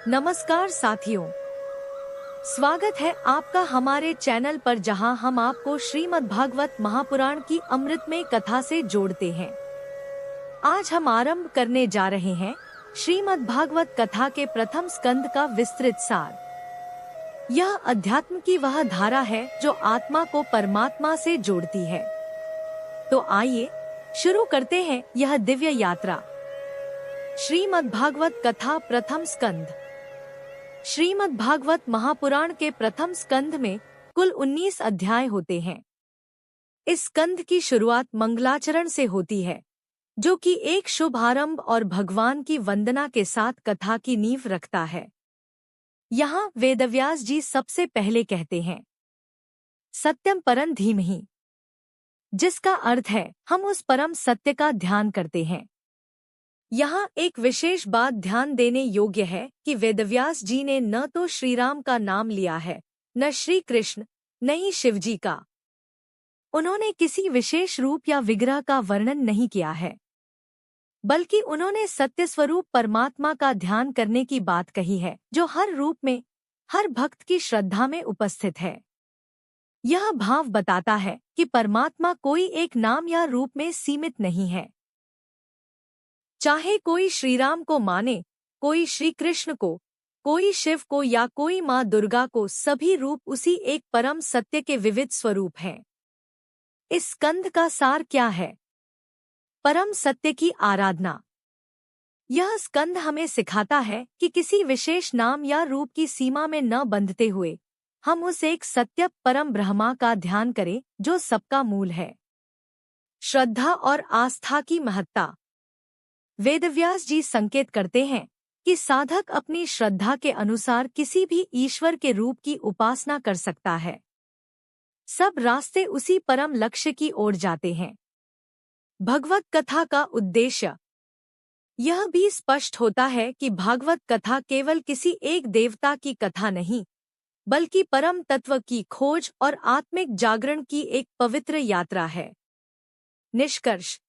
नमस्कार साथियों, स्वागत है आपका हमारे चैनल पर जहां हम आपको श्रीमद् भागवत महापुराण की अमृतमय कथा से जोड़ते हैं। आज हम आरंभ करने जा रहे हैं श्रीमद् भागवत कथा के प्रथम स्कंद का विस्तृत सार। यह अध्यात्म की वह धारा है जो आत्मा को परमात्मा से जोड़ती है। तो आइए शुरू करते हैं यह दिव्य यात्रा। श्रीमद् भागवत कथा प्रथम स्कंद। श्रीमद् भागवत महापुराण के प्रथम स्कंध में कुल 19 अध्याय होते हैं। इस स्कंध की शुरुआत मंगलाचरण से होती है, जो कि एक शुभ आरंभ और भगवान की वंदना के साथ कथा की नींव रखता है। यहाँ वेदव्यास जी सबसे पहले कहते हैं, सत्यम परम धीमहि, जिसका अर्थ है हम उस परम सत्य का ध्यान करते हैं। यहाँ एक विशेष बात ध्यान देने योग्य है कि वेदव्यास जी ने न तो श्रीराम का नाम लिया है, न श्री कृष्ण, न ही शिवजी का। उन्होंने किसी विशेष रूप या विग्रह का वर्णन नहीं किया है, बल्कि उन्होंने सत्य स्वरूप परमात्मा का ध्यान करने की बात कही है, जो हर रूप में, हर भक्त की श्रद्धा में उपस्थित है। यह भाव बताता है कि परमात्मा कोई एक नाम या रूप में सीमित नहीं है। चाहे कोई श्रीराम को माने, कोई श्री कृष्ण को, कोई शिव को या कोई माँ दुर्गा को, सभी रूप उसी एक परम सत्य के विविध स्वरूप हैं। इस स्कंध का सार क्या है? परम सत्य की आराधना। यह स्कंध हमें सिखाता है कि किसी विशेष नाम या रूप की सीमा में न बंधते हुए हम उस एक सत्य परम ब्रह्मा का ध्यान करें, जो सबका मूल है। श्रद्धा और आस्था की महत्ता। वेदव्यास जी संकेत करते हैं कि साधक अपनी श्रद्धा के अनुसार किसी भी ईश्वर के रूप की उपासना कर सकता है। सब रास्ते उसी परम लक्ष्य की ओर जाते हैं। भगवत कथा का उद्देश्य। यह भी स्पष्ट होता है कि भागवत कथा केवल किसी एक देवता की कथा नहीं, बल्कि परम तत्व की खोज और आत्मिक जागरण की एक पवित्र यात्रा है। निष्कर्ष।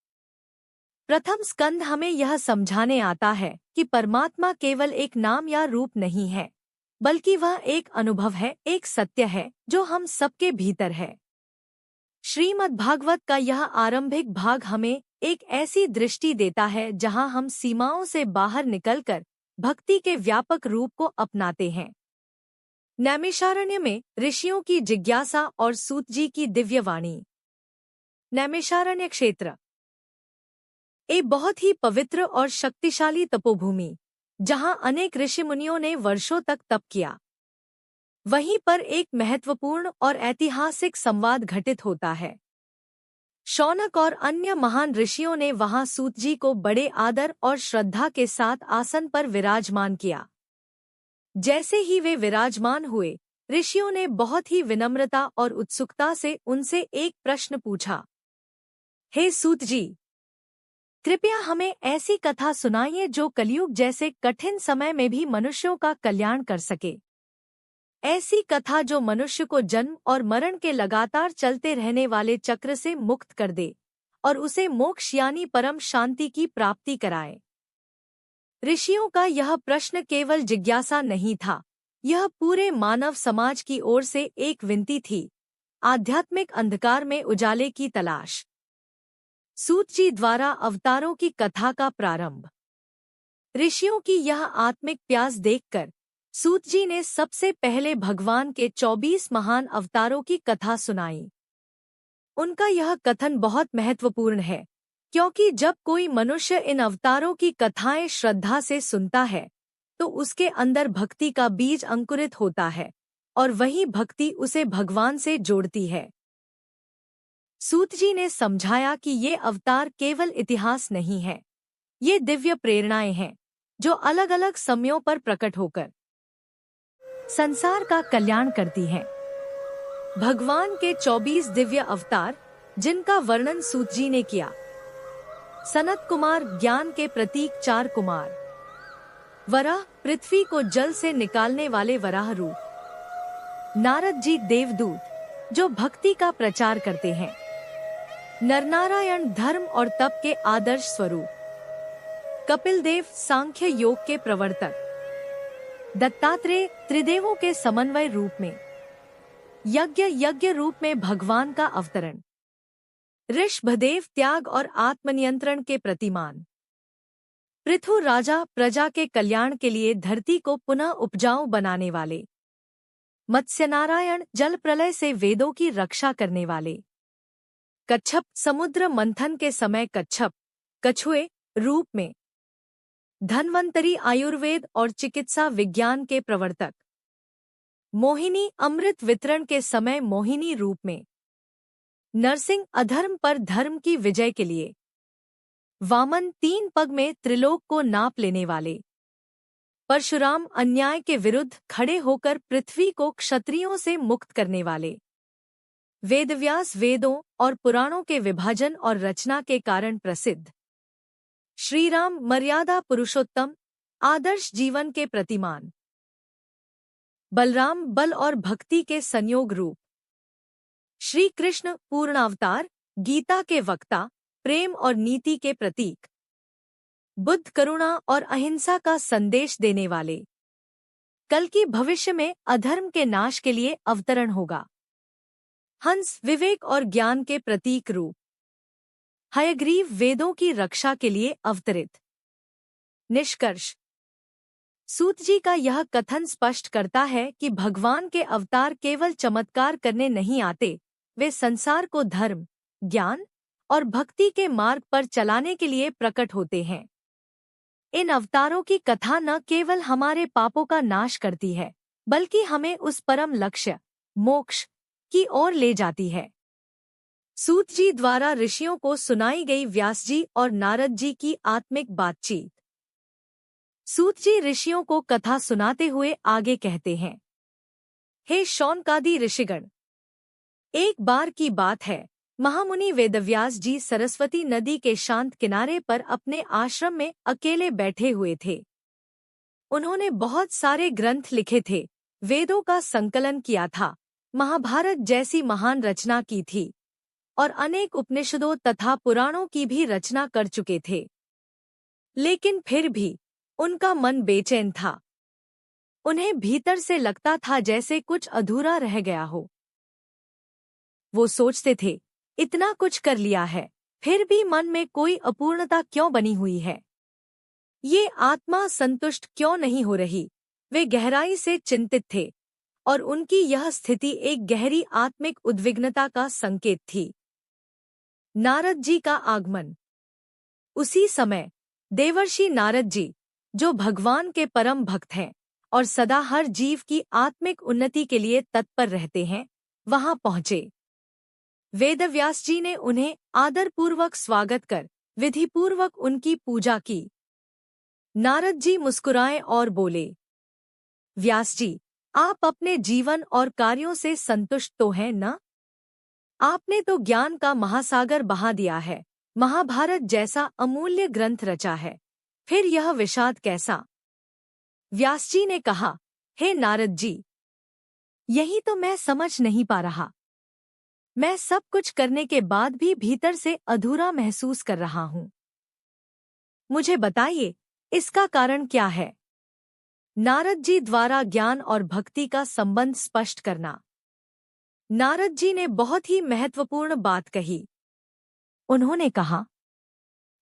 प्रथम स्कंध हमें यह समझाने आता है कि परमात्मा केवल एक नाम या रूप नहीं है, बल्कि वह एक अनुभव है, एक सत्य है जो हम सबके भीतर है। श्रीमद् भागवत का यह आरंभिक भाग हमें एक ऐसी दृष्टि देता है जहां हम सीमाओं से बाहर निकलकर भक्ति के व्यापक रूप को अपनाते हैं। नैमिषारण्य में ऋषियों की जिज्ञासा और सूत जी की दिव्य वाणी। नैमिषारण्य क्षेत्र एक बहुत ही पवित्र और शक्तिशाली तपोभूमि, जहां अनेक ऋषि मुनियों ने वर्षों तक तप किया। वहीं पर एक महत्वपूर्ण और ऐतिहासिक संवाद घटित होता है। शौनक और अन्य महान ऋषियों ने वहां सूत जी को बड़े आदर और श्रद्धा के साथ आसन पर विराजमान किया। जैसे ही वे विराजमान हुए, ऋषियों ने बहुत ही विनम्रता और उत्सुकता से उनसे एक प्रश्न पूछा। हे सूत जी, कृपया हमें ऐसी कथा सुनाइए जो कलयुग जैसे कठिन समय में भी मनुष्यों का कल्याण कर सके। ऐसी कथा जो मनुष्य को जन्म और मरण के लगातार चलते रहने वाले चक्र से मुक्त कर दे और उसे मोक्ष यानी परम शांति की प्राप्ति कराए। ऋषियों का यह प्रश्न केवल जिज्ञासा नहीं था, यह पूरे मानव समाज की ओर से एक विनती थी, आध्यात्मिक अंधकार में उजाले की तलाश। सूत जी द्वारा अवतारों की कथा का प्रारंभ। ऋषियों की यह आत्मिक प्यास देखकर सूत जी ने सबसे पहले भगवान के 24 महान अवतारों की कथा सुनाई। उनका यह कथन बहुत महत्वपूर्ण है, क्योंकि जब कोई मनुष्य इन अवतारों की कथाएं श्रद्धा से सुनता है, तो उसके अंदर भक्ति का बीज अंकुरित होता है और वही भक्ति उसे भगवान से जोड़ती है। सूत जी ने समझाया कि ये अवतार केवल इतिहास नहीं है, ये दिव्य प्रेरणाएं हैं जो अलग अलग समयों पर प्रकट होकर संसार का कल्याण करती हैं। भगवान के 24 दिव्य अवतार, जिनका वर्णन सूत जी ने किया। सनत कुमार ज्ञान के प्रतीक 4 कुमार। वराह पृथ्वी को जल से निकालने वाले वराह रूप। नारद जी देवदूत, जो भक्ति का प्रचार करते हैं। नरनारायण धर्म और तप के आदर्श स्वरूप। कपिल देव सांख्य योग के प्रवर्तक। दत्तात्रेय त्रिदेवों के समन्वय रूप में, यज्ञ रूप में भगवान का अवतरण, ऋषभदेव त्याग और आत्मनियंत्रण के प्रतिमान, पृथु राजा प्रजा के कल्याण के लिए धरती को पुनः उपजाऊ बनाने वाले, मत्स्यनारायण जल प्रलय से वेदों की रक्षा करने वाले, कच्छप समुद्र मंथन के समय कच्छप कछुए रूप में, धन्वंतरी आयुर्वेद और चिकित्सा विज्ञान के प्रवर्तक, मोहिनी अमृत वितरण के समय मोहिनी रूप में, नरसिंह अधर्म पर धर्म की विजय के लिए, वामन 3 पग में त्रिलोक को नाप लेने वाले, परशुराम अन्याय के विरुद्ध खड़े होकर पृथ्वी को क्षत्रियों से मुक्त करने वाले, वेदव्यास वेदों और पुराणों के विभाजन और रचना के कारण प्रसिद्ध, श्रीराम मर्यादा पुरुषोत्तम आदर्श जीवन के प्रतिमान, बलराम बल और भक्ति के संयोग रूप, श्री कृष्ण पूर्णावतार गीता के वक्ता प्रेम और नीति के प्रतीक, बुद्ध करुणा और अहिंसा का संदेश देने वाले, कल की भविष्य में अधर्म के नाश के लिए अवतरण होगा, हंस विवेक और ज्ञान के प्रतीक रूप, हयग्रीव वेदों की रक्षा के लिए अवतरित। निष्कर्ष, सूत जी का यह कथन स्पष्ट करता है कि भगवान के अवतार केवल चमत्कार करने नहीं आते, वे संसार को धर्म, ज्ञान और भक्ति के मार्ग पर चलाने के लिए प्रकट होते हैं। इन अवतारों की कथा न केवल हमारे पापों का नाश करती है, बल्कि हमें उस परम लक्ष्य मोक्ष की ओर ले जाती है। सूत जी द्वारा ऋषियों को सुनाई गई व्यास जी और नारद जी की आत्मिक बातचीत। सूत जी ऋषियों को कथा सुनाते हुए आगे कहते हैं, हे शौनकादि ऋषिगण, एक बार की बात है, महामुनि वेदव्यास जी सरस्वती नदी के शांत किनारे पर अपने आश्रम में अकेले बैठे हुए थे। उन्होंने बहुत सारे ग्रंथ लिखे थे, वेदों का संकलन किया था, महाभारत जैसी महान रचना की थी और अनेक उपनिषदों तथा पुराणों की भी रचना कर चुके थे। लेकिन फिर भी उनका मन बेचैन था। उन्हें भीतर से लगता था जैसे कुछ अधूरा रह गया हो। वो सोचते थे, इतना कुछ कर लिया है, फिर भी मन में कोई अपूर्णता क्यों बनी हुई है? ये आत्मा संतुष्ट क्यों नहीं हो रही? वे गहराई से चिंतित थे और उनकी यह स्थिति एक गहरी आत्मिक उद्विग्नता का संकेत थी। नारद जी का आगमन। उसी समय देवर्षि नारद जी, जो भगवान के परम भक्त हैं और सदा हर जीव की आत्मिक उन्नति के लिए तत्पर रहते हैं, वहां पहुंचे। वेदव्यास जी ने उन्हें आदरपूर्वक स्वागत कर विधिपूर्वक उनकी पूजा की। नारद जी मुस्कुराए और बोले, व्यास जी, आप अपने जीवन और कार्यों से संतुष्ट तो हैं न? आपने तो ज्ञान का महासागर बहा दिया है, महाभारत जैसा अमूल्य ग्रंथ रचा है, फिर यह विषाद कैसा? व्यास जी ने कहा, हे नारद जी, यही तो मैं समझ नहीं पा रहा। मैं सब कुछ करने के बाद भी भीतर से अधूरा महसूस कर रहा हूँ। मुझे बताइए, इसका कारण क्या है? नारद जी द्वारा ज्ञान और भक्ति का संबंध स्पष्ट करना। नारद जी ने बहुत ही महत्वपूर्ण बात कही। उन्होंने कहा,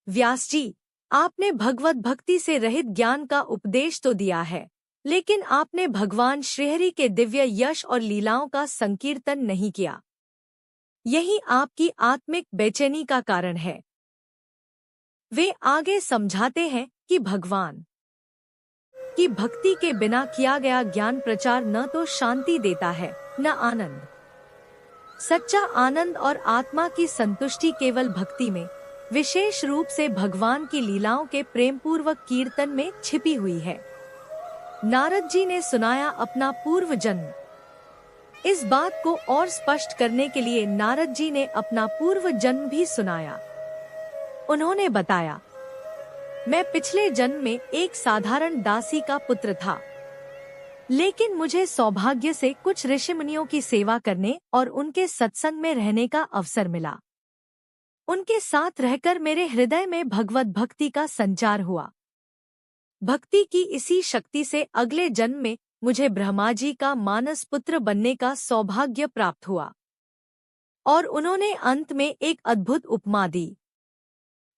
व्यास जी, आपने भगवत भक्ति से रहित ज्ञान का उपदेश तो दिया है, लेकिन आपने भगवान श्रीहरि के दिव्य यश और लीलाओं का संकीर्तन नहीं किया। यही आपकी आत्मिक बेचैनी का कारण है। वे आगे समझाते हैं कि भगवान की भक्ति के बिना किया गया ज्ञान प्रचार न तो शांति देता है, न आनंद। सच्चा आनंद और आत्मा की संतुष्टि केवल भक्ति में, विशेष रूप से भगवान की लीलाओं के प्रेमपूर्वक कीर्तन में छिपी हुई है। नारद जी ने सुनाया अपना पूर्व जन्म। इस बात को और स्पष्ट करने के लिए नारद जी ने अपना पूर्व जन्म भी सुनाया। उन्होंने बताया, मैं पिछले जन्म में एक साधारण दासी का पुत्र था, लेकिन मुझे सौभाग्य से कुछ ऋषिमुनियों की सेवा करने और उनके सत्संग में रहने का अवसर मिला। उनके साथ रहकर मेरे हृदय में भगवत भक्ति का संचार हुआ। भक्ति की इसी शक्ति से अगले जन्म में मुझे ब्रह्मा जी का मानस पुत्र बनने का सौभाग्य प्राप्त हुआ। और उन्होंने अंत में एक अद्भुत उपमा दी।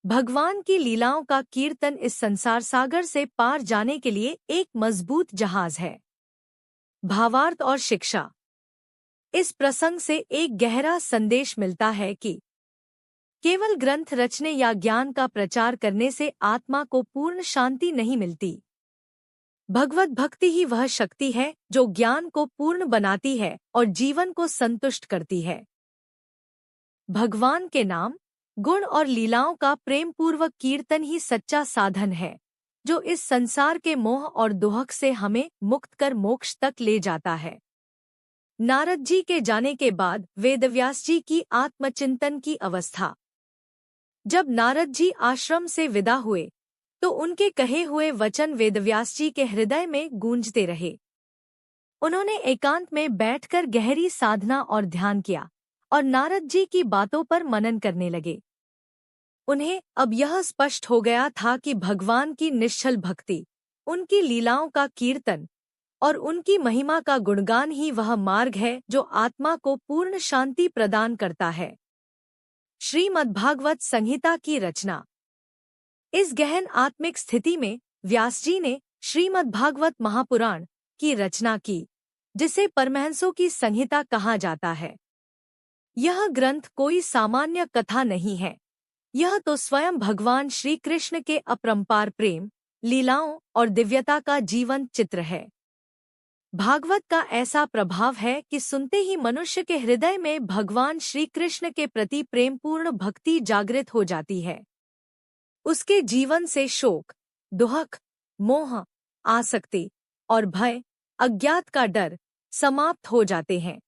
भगवान की लीलाओं का कीर्तन इस संसार सागर से पार जाने के लिए एक मजबूत जहाज है। भावार्थ और शिक्षा। इस प्रसंग से एक गहरा संदेश मिलता है कि केवल ग्रंथ रचने या ज्ञान का प्रचार करने से आत्मा को पूर्ण शांति नहीं मिलती। भगवत भक्ति ही वह शक्ति है जो ज्ञान को पूर्ण बनाती है और जीवन को संतुष्ट करती है। भगवान के नाम, गुण और लीलाओं का प्रेमपूर्वक कीर्तन ही सच्चा साधन है, जो इस संसार के मोह और दुहक से हमें मुक्त कर मोक्ष तक ले जाता है। नारद जी के जाने के बाद वेदव्यास जी की आत्मचिंतन की अवस्था। जब नारद जी आश्रम से विदा हुए तो उनके कहे हुए वचन वेदव्यास जी के हृदय में गूंजते रहे। उन्होंने एकांत में बैठकर गहरी साधना और ध्यान किया और नारद जी की बातों पर मनन करने लगे। उन्हें अब यह स्पष्ट हो गया था कि भगवान की निश्चल भक्ति, उनकी लीलाओं का कीर्तन और उनकी महिमा का गुणगान ही वह मार्ग है जो आत्मा को पूर्ण शांति प्रदान करता है। श्रीमद्भागवत संहिता की रचना। इस गहन आत्मिक स्थिति में व्यास जी ने श्रीमद्भागवत महापुराण की रचना की, जिसे परमहंसों की संहिता कहा जाता है। यह ग्रंथ कोई सामान्य कथा नहीं है। यह तो स्वयं भगवान श्री कृष्ण के अपरंपार प्रेम, लीलाओं और दिव्यता का जीवंत चित्र है। भागवत का ऐसा प्रभाव है कि सुनते ही मनुष्य के हृदय में भगवान श्री कृष्ण के प्रति प्रेमपूर्ण भक्ति जागृत हो जाती है। उसके जीवन से शोक, दुहक, मोह, आसक्ति और भय, अज्ञात का डर समाप्त हो जाते हैं।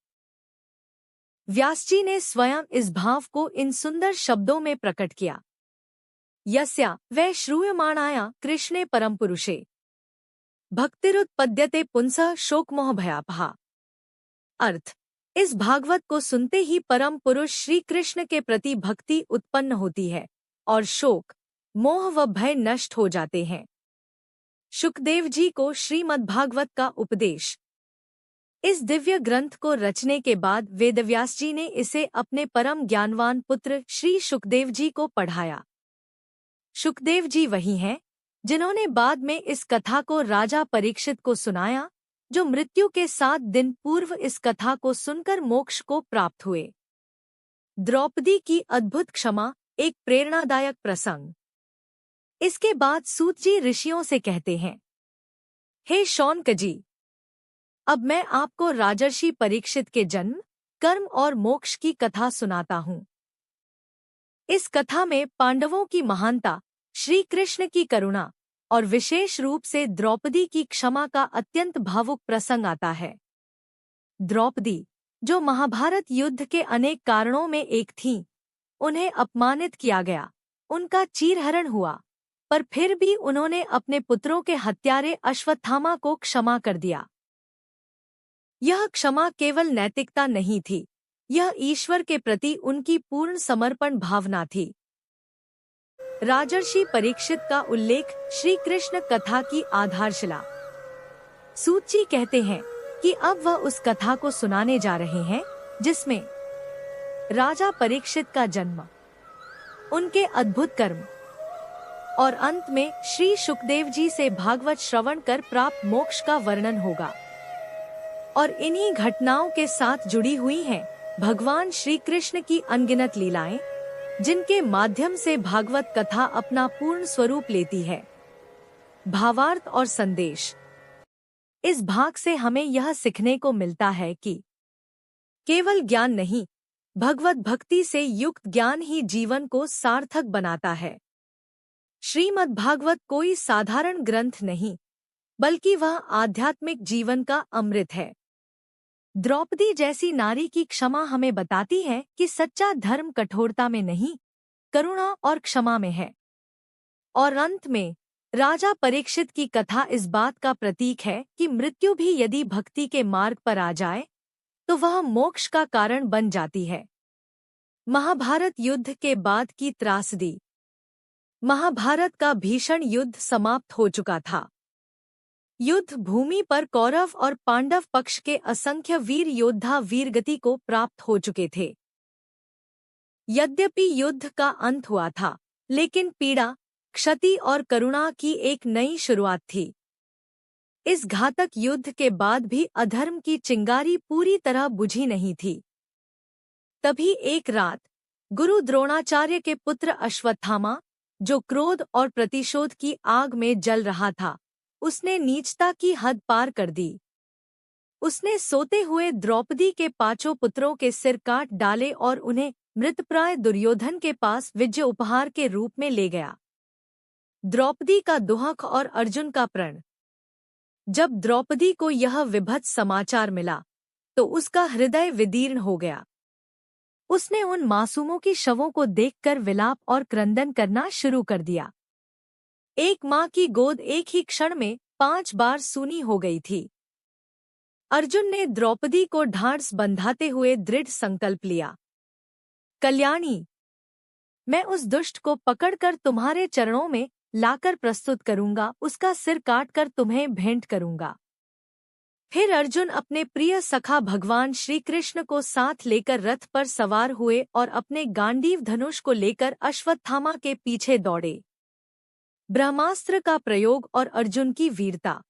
व्यास जी ने स्वयं इस भाव को इन सुंदर शब्दों में प्रकट किया। यस्या वै श्रूयमाणाया कृष्णे परमपुरुषे भक्तिरुत्पद्यते पुंसः शोकमोह भयापहा। अर्थ, इस भागवत को सुनते ही परम पुरुष श्री कृष्ण के प्रति भक्ति उत्पन्न होती है और शोक, मोह व भय नष्ट हो जाते हैं। शुकदेव जी को श्रीमद्भागवत का उपदेश। इस दिव्य ग्रंथ को रचने के बाद वेदव्यास जी ने इसे अपने परम ज्ञानवान पुत्र श्री शुकदेव जी को पढ़ाया। शुकदेव जी वही हैं जिन्होंने बाद में इस कथा को राजा परीक्षित को सुनाया, जो मृत्यु के 7 दिन पूर्व इस कथा को सुनकर मोक्ष को प्राप्त हुए। द्रौपदी की अद्भुत क्षमा, एक प्रेरणादायक प्रसंग। इसके बाद सूत जी ऋषियों से कहते हैं, हे शौनक जी, अब मैं आपको राजर्षि परीक्षित के जन्म, कर्म और मोक्ष की कथा सुनाता हूँ। इस कथा में पांडवों की महानता, श्री कृष्ण की करुणा और विशेष रूप से द्रौपदी की क्षमा का अत्यंत भावुक प्रसंग आता है। द्रौपदी, जो महाभारत युद्ध के अनेक कारणों में एक थीं, उन्हें अपमानित किया गया, उनका चीरहरण हुआ, पर फिर भी उन्होंने अपने पुत्रों के हत्यारे अश्वत्थामा को क्षमा कर दिया। यह क्षमा केवल नैतिकता नहीं थी, यह ईश्वर के प्रति उनकी पूर्ण समर्पण भावना थी। राजर्षि परीक्षित का उल्लेख श्री कृष्ण कथा की आधारशिला। सूत जी कहते हैं कि अब वह उस कथा को सुनाने जा रहे हैं जिसमें राजा परीक्षित का जन्म, उनके अद्भुत कर्म और अंत में श्री शुकदेव जी से भागवत श्रवण कर प्राप्त मोक्ष का वर्णन होगा। और इन्हीं घटनाओं के साथ जुड़ी हुई हैं भगवान श्री कृष्ण की अनगिनत लीलाएं, जिनके माध्यम से भागवत कथा अपना पूर्ण स्वरूप लेती है। भावार्थ और संदेश। इस भाग से हमें यह सीखने को मिलता है कि केवल ज्ञान नहीं, भगवत भक्ति से युक्त ज्ञान ही जीवन को सार्थक बनाता है। श्रीमद्भागवत कोई साधारण ग्रंथ नहीं, बल्कि वह आध्यात्मिक जीवन का अमृत है। द्रौपदी जैसी नारी की क्षमा हमें बताती है कि सच्चा धर्म कठोरता में नहीं, करुणा और क्षमा में है। और अंत में राजा परीक्षित की कथा इस बात का प्रतीक है कि मृत्यु भी यदि भक्ति के मार्ग पर आ जाए तो वह मोक्ष का कारण बन जाती है। महाभारत युद्ध के बाद की त्रासदी। महाभारत का भीषण युद्ध समाप्त हो चुका था। युद्ध भूमि पर कौरव और पांडव पक्ष के असंख्य वीर योद्धा वीरगति को प्राप्त हो चुके थे। यद्यपि युद्ध का अंत हुआ था, लेकिन पीड़ा, क्षति और करुणा की एक नई शुरुआत थी। इस घातक युद्ध के बाद भी अधर्म की चिंगारी पूरी तरह बुझी नहीं थी। तभी एक रात गुरु द्रोणाचार्य के पुत्र अश्वत्थामा, जो क्रोध और प्रतिशोध की आग में जल रहा था, उसने नीचता की हद पार कर दी। उसने सोते हुए द्रौपदी के 5 पुत्रों के सिर काट डाले और उन्हें मृतप्राय दुर्योधन के पास विजय उपहार के रूप में ले गया। द्रौपदी का दुहक और अर्जुन का प्रण। जब द्रौपदी को यह विभत्स समाचार मिला, तो उसका हृदय विदीर्ण हो गया। उसने उन मासूमों की शवों को देखकर विलाप और क्रंदन करना शुरू कर दिया। एक माँ की गोद एक ही क्षण में 5 बार सूनी हो गई थी। अर्जुन ने द्रौपदी को ढांढस बंधाते हुए दृढ़ संकल्प लिया। कल्याणी, मैं उस दुष्ट को पकड़कर तुम्हारे चरणों में लाकर प्रस्तुत करूंगा, उसका सिर काटकर तुम्हें भेंट करूंगा। फिर अर्जुन अपने प्रिय सखा भगवान श्री कृष्ण को साथ लेकर रथ पर सवार हुए और अपने गांडीव धनुष को लेकर अश्वत्थामा के पीछे दौड़े। ब्रह्मास्त्र का प्रयोग और अर्जुन की वीरता।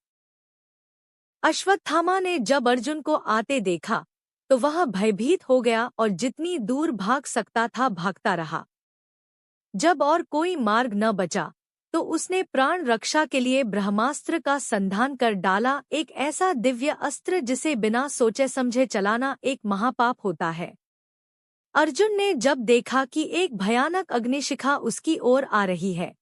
अश्वत्थामा ने जब अर्जुन को आते देखा, तो वह भयभीत हो गया और जितनी दूर भाग सकता था भागता रहा। जब और कोई मार्ग न बचा, तो उसने प्राण रक्षा के लिए ब्रह्मास्त्र का संधान कर डाला, एक ऐसा दिव्य अस्त्र जिसे बिना सोचे समझे चलाना एक महापाप होता है। अर्जुन ने जब देखा कि एक भयानक अग्निशिखा उसकी ओर आ रही है,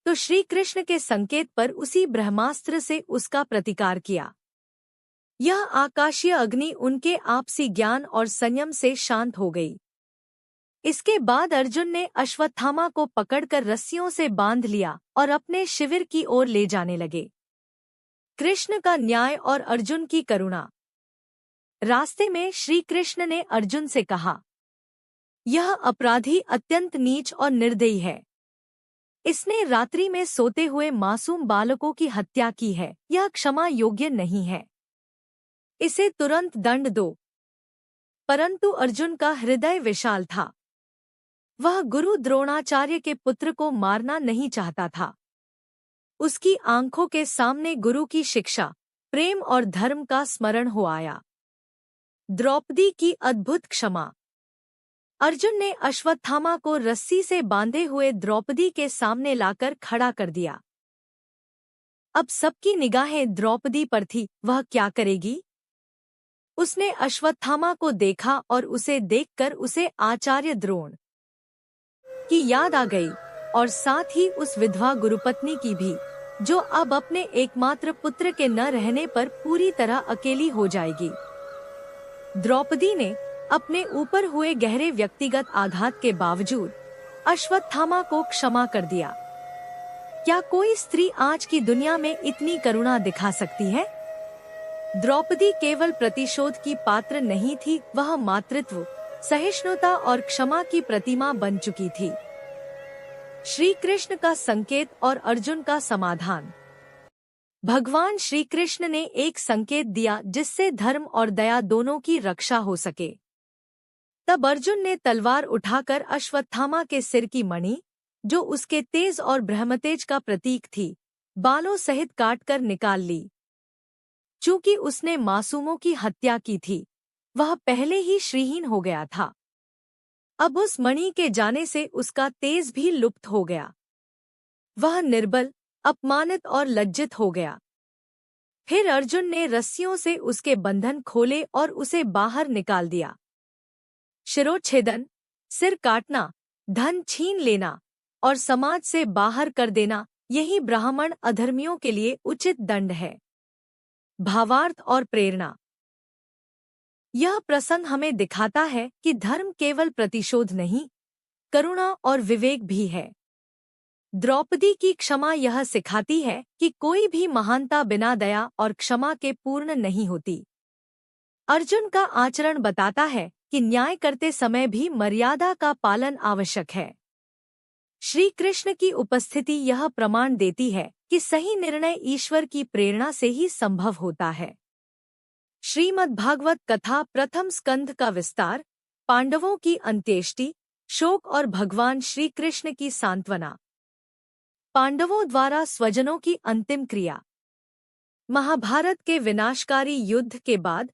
तो श्री कृष्ण के संकेत पर उसी ब्रह्मास्त्र से उसका प्रतिकार किया। यह आकाशीय अग्नि उनके आपसी ज्ञान और संयम से शांत हो गई। इसके बाद अर्जुन ने अश्वत्थामा को पकड़कर रस्सियों से बांध लिया और अपने शिविर की ओर ले जाने लगे। कृष्ण का न्याय और अर्जुन की करुणा। रास्ते में श्री कृष्ण ने अर्जुन से कहा, यह अपराधी अत्यंत नीच और निर्दयी है। इसने रात्रि में सोते हुए मासूम बालकों की हत्या की है। यह क्षमा योग्य नहीं है। इसे तुरंत दंड दो। परंतु अर्जुन का हृदय विशाल था। वह गुरु द्रोणाचार्य के पुत्र को मारना नहीं चाहता था। उसकी आंखों के सामने गुरु की शिक्षा, प्रेम और धर्म का स्मरण हो आया। द्रौपदी की अद्भुत क्षमा। अर्जुन ने अश्वत्थामा को रस्सी से बांधे हुए द्रौपदी के सामने लाकर खड़ा कर दिया। अब सबकी निगाहें द्रौपदी पर थी। वह क्या करेगी? उसने अश्वत्थामा को देखा और उसे देखकर उसे आचार्य द्रोण की याद आ गई, और साथ ही उस विधवा गुरुपत्नी की भी, जो अब अपने एकमात्र पुत्र के न रहने पर पूरी तरह अकेली हो जाएगी। द्रौपदी ने अपने ऊपर हुए गहरे व्यक्तिगत आघात के बावजूद अश्वत्थामा को क्षमा कर दिया। क्या कोई स्त्री आज की दुनिया में इतनी करुणा दिखा सकती है? द्रौपदी केवल प्रतिशोध की पात्र नहीं थी, वह मातृत्व, सहिष्णुता और क्षमा की प्रतिमा बन चुकी थी। श्री कृष्ण का संकेत और अर्जुन का समाधान। भगवान श्री कृष्ण ने एक संकेत दिया जिससे धर्म और दया दोनों की रक्षा हो सके। तब अर्जुन ने तलवार उठाकर अश्वत्थामा के सिर की मणि, जो उसके तेज और ब्रह्मतेज का प्रतीक थी, बालों सहित काटकर निकाल ली। चूंकि उसने मासूमों की हत्या की थी, वह पहले ही श्रीहीन हो गया था। अब उस मणि के जाने से उसका तेज भी लुप्त हो गया। वह निर्बल, अपमानित और लज्जित हो गया। फिर अर्जुन ने रस्सियों से उसके बंधन खोले और उसे बाहर निकाल दिया। शिरोच्छेदन, सिर काटना, धन छीन लेना और समाज से बाहर कर देना, यही ब्राह्मण अधर्मियों के लिए उचित दंड है। भावार्थ और प्रेरणा। यह प्रसंग हमें दिखाता है कि धर्म केवल प्रतिशोध नहीं, करुणा और विवेक भी है। द्रौपदी की क्षमा यह सिखाती है कि कोई भी महानता बिना दया और क्षमा के पूर्ण नहीं होती। अर्जुन का आचरण बताता है कि न्याय करते समय भी मर्यादा का पालन आवश्यक है। श्री कृष्ण की उपस्थिति यह प्रमाण देती है कि सही निर्णय ईश्वर की प्रेरणा से ही संभव होता है। श्रीमद्भागवत कथा प्रथम स्कंध का विस्तार, पांडवों की अंत्येष्टि, शोक और भगवान श्री कृष्ण की सांत्वना। पांडवों द्वारा स्वजनों की अंतिम क्रिया। महाभारत के विनाशकारी युद्ध के बाद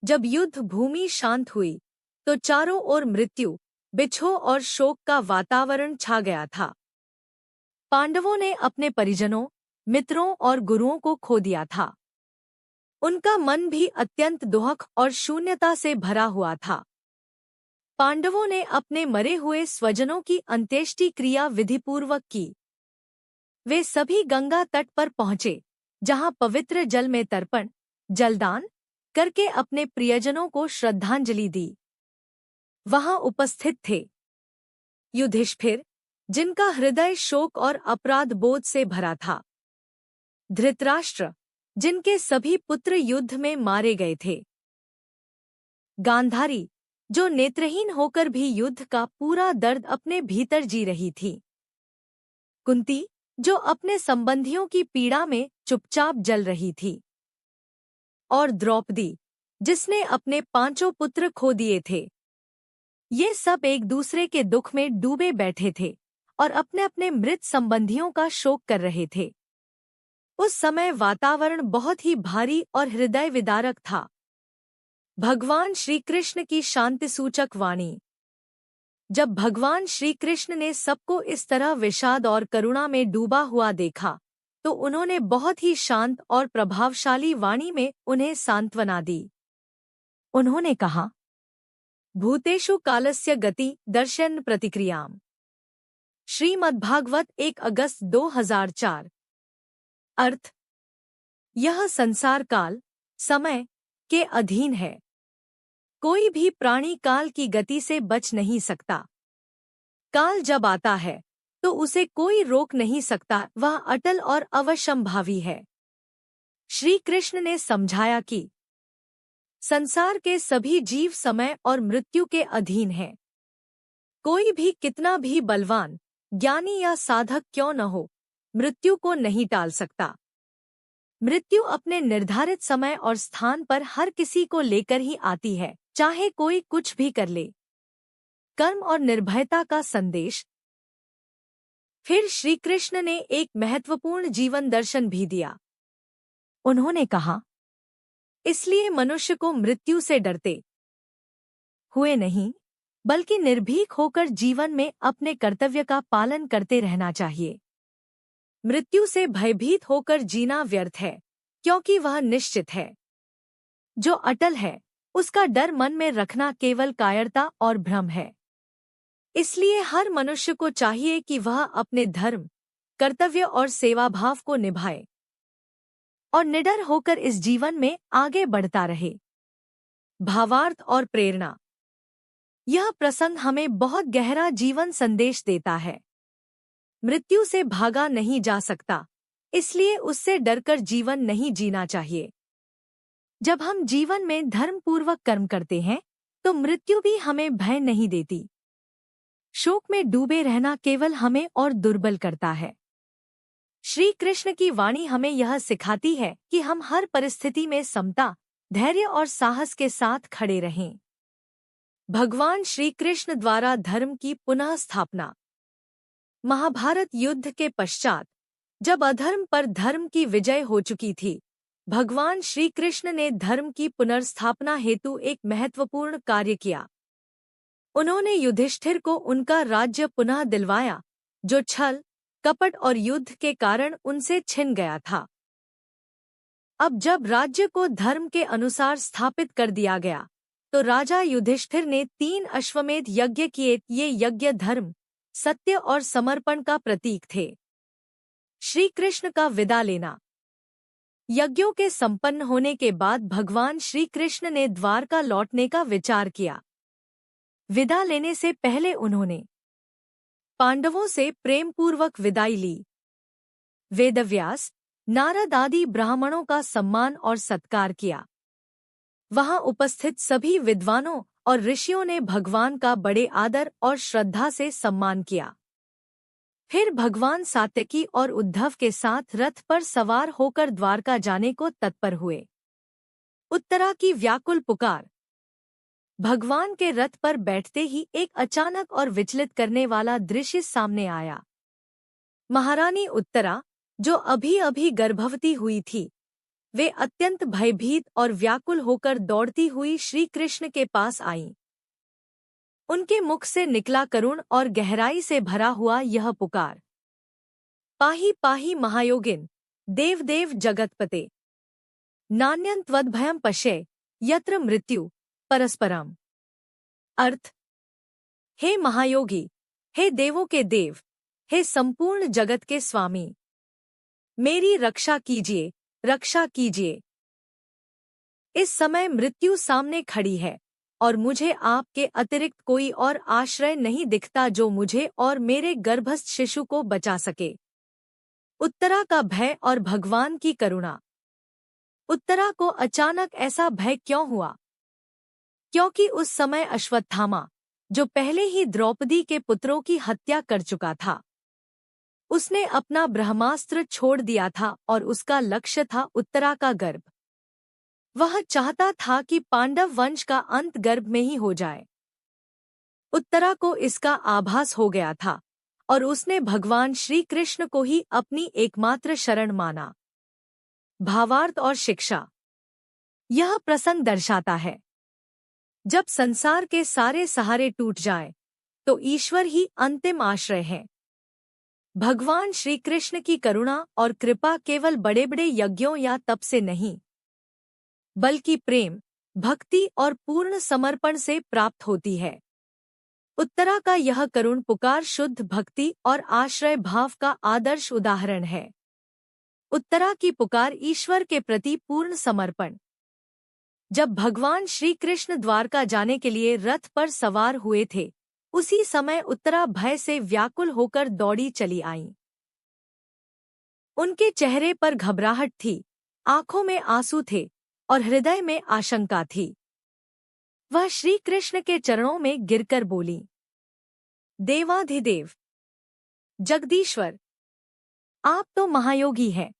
जब युद्ध भूमि शांत हुई तो चारों ओर मृत्यु, बिछोह और शोक का वातावरण छा गया था। पांडवों ने अपने परिजनों, मित्रों और गुरुओं को खो दिया था। उनका मन भी अत्यंत दुख और शून्यता से भरा हुआ था। पांडवों ने अपने मरे हुए स्वजनों की अंत्येष्टि क्रिया विधिपूर्वक की। वे सभी गंगा तट पर पहुंचे, जहां पवित्र जल में तर्पण, जलदान करके अपने प्रियजनों को श्रद्धांजलि दी। वहां उपस्थित थे युधिष्ठिर, जिनका हृदय शोक और अपराध बोध से भरा था। धृतराष्ट्र, जिनके सभी पुत्र युद्ध में मारे गए थे। गांधारी, जो नेत्रहीन होकर भी युद्ध का पूरा दर्द अपने भीतर जी रही थी। कुंती, जो अपने संबंधियों की पीड़ा में चुपचाप जल रही थी। और द्रौपदी, जिसने अपने 5 पुत्र खो दिए थे। ये सब एक दूसरे के दुख में डूबे बैठे थे और अपने अपने मृत संबंधियों का शोक कर रहे थे। उस समय वातावरण बहुत ही भारी और हृदय विदारक था। भगवान श्री कृष्ण की शांति सूचक वाणी। जब भगवान श्री कृष्ण ने सबको इस तरह विषाद और करुणा में डूबा हुआ देखा तो उन्होंने बहुत ही शांत और प्रभावशाली वाणी में उन्हें सांत्वना दी। उन्होंने कहा, भूतेषु कालस्य गति दर्शन प्रतिक्रियाम। श्रीमद्भागवत 1 अगस्त 2004। अर्थ, यह संसार काल, समय के अधीन है। कोई भी प्राणी काल की गति से बच नहीं सकता। काल जब आता है तो उसे कोई रोक नहीं सकता, वह अटल और अवश्यंभावी है। श्री कृष्ण ने समझाया कि संसार के सभी जीव समय और मृत्यु के अधीन हैं। कोई भी कितना भी बलवान, ज्ञानी या साधक क्यों न हो, मृत्यु को नहीं टाल सकता। मृत्यु अपने निर्धारित समय और स्थान पर हर किसी को लेकर ही आती है, चाहे कोई कुछ भी कर ले। कर्म और निर्भयता का संदेश। फिर श्री कृष्ण ने एक महत्वपूर्ण जीवन दर्शन भी दिया। उन्होंने कहा, इसलिए मनुष्य को मृत्यु से डरते हुए नहीं, बल्कि निर्भीक होकर जीवन में अपने कर्तव्य का पालन करते रहना चाहिए। मृत्यु से भयभीत होकर जीना व्यर्थ है, क्योंकि वह निश्चित है। जो अटल है, उसका डर मन में रखना केवल कायरता और भ्रम है। इसलिए हर मनुष्य को चाहिए कि वह अपने धर्म, कर्तव्य और सेवाभाव को निभाए और निडर होकर इस जीवन में आगे बढ़ता रहे। भावार्थ और प्रेरणा। यह प्रसंग हमें बहुत गहरा जीवन संदेश देता है। मृत्यु से भागा नहीं जा सकता, इसलिए उससे डरकर जीवन नहीं जीना चाहिए। जब हम जीवन में धर्मपूर्वक कर्म करते हैं तो मृत्यु भी हमें भय नहीं देती। शोक में डूबे रहना केवल हमें और दुर्बल करता है। श्री कृष्ण की वाणी हमें यह सिखाती है कि हम हर परिस्थिति में समता, धैर्य और साहस के साथ खड़े रहें। भगवान श्री कृष्ण द्वारा धर्म की पुनः स्थापना। महाभारत युद्ध के पश्चात जब अधर्म पर धर्म की विजय हो चुकी थी, भगवान श्री कृष्ण ने धर्म की पुनर्स्थापना हेतु एक महत्वपूर्ण कार्य किया। उन्होंने युधिष्ठिर को उनका राज्य पुनः दिलवाया, जो छल, कपट और युद्ध के कारण उनसे छिन गया था। अब जब राज्य को धर्म के अनुसार स्थापित कर दिया गया, तो राजा युधिष्ठिर ने 3 अश्वमेध यज्ञ किए। ये यज्ञ धर्म, सत्य और समर्पण का प्रतीक थे। श्री कृष्ण का विदा लेना। यज्ञों के संपन्न होने के बाद भगवान श्री कृष्ण ने द्वारका लौटने का विचार किया। विदा लेने से पहले उन्होंने पांडवों से प्रेमपूर्वक विदाई ली। वेदव्यास, नारद आदि ब्राह्मणों का सम्मान और सत्कार किया। वहां उपस्थित सभी विद्वानों और ऋषियों ने भगवान का बड़े आदर और श्रद्धा से सम्मान किया। फिर भगवान सात्यकी और उद्धव के साथ रथ पर सवार होकर द्वारका जाने को तत्पर हुए। उत्तरा की व्याकुल पुकार। भगवान के रथ पर बैठते ही एक अचानक और विचलित करने वाला दृश्य सामने आया। महारानी उत्तरा, जो अभी अभी गर्भवती हुई थी, वे अत्यंत भयभीत और व्याकुल होकर दौड़ती हुई श्री कृष्ण के पास आईं। उनके मुख से निकला करुण और गहराई से भरा हुआ यह पुकार, पाहि पाहि महायोगिन, देवदेव जगतपते, नान्यन्त्वद्भयं पश्ये, यत्र मृत्यु परस्परम। अर्थ, हे महायोगी, हे देवों के देव, हे संपूर्ण जगत के स्वामी, मेरी रक्षा कीजिए, रक्षा कीजिए। इस समय मृत्यु सामने खड़ी है और मुझे आपके अतिरिक्त कोई और आश्रय नहीं दिखता जो मुझे और मेरे गर्भस्थ शिशु को बचा सके। उत्तरा का भय और भगवान की करुणा। उत्तरा को अचानक ऐसा भय क्यों हुआ? क्योंकि उस समय अश्वत्थामा, जो पहले ही द्रौपदी के पुत्रों की हत्या कर चुका था, उसने अपना ब्रह्मास्त्र छोड़ दिया था और उसका लक्ष्य था उत्तरा का गर्भ। वह चाहता था कि पांडव वंश का अंत गर्भ में ही हो जाए। उत्तरा को इसका आभास हो गया था और उसने भगवान श्री कृष्ण को ही अपनी एकमात्र शरण माना। भावार्थ और शिक्षा। यह प्रसंग दर्शाता है, जब संसार के सारे सहारे टूट जाएं, तो ईश्वर ही अंतिम आश्रय है। भगवान श्री कृष्ण की करुणा और कृपा केवल बड़े बड़े यज्ञों या तप से नहीं, बल्कि प्रेम, भक्ति और पूर्ण समर्पण से प्राप्त होती है। उत्तरा का यह करुण पुकार शुद्ध भक्ति और आश्रय भाव का आदर्श उदाहरण है। उत्तरा की पुकार ईश्वर के प्रति पूर्ण समर्पण। जब भगवान श्री कृष्ण द्वारका जाने के लिए रथ पर सवार हुए थे, उसी समय उत्तरा भय से व्याकुल होकर दौड़ी चली आईं। उनके चेहरे पर घबराहट थी, आंखों में आंसू थे और हृदय में आशंका थी। वह श्री कृष्ण के चरणों में गिरकर बोली, देवाधिदेव, जगदीश्वर, आप तो महायोगी हैं।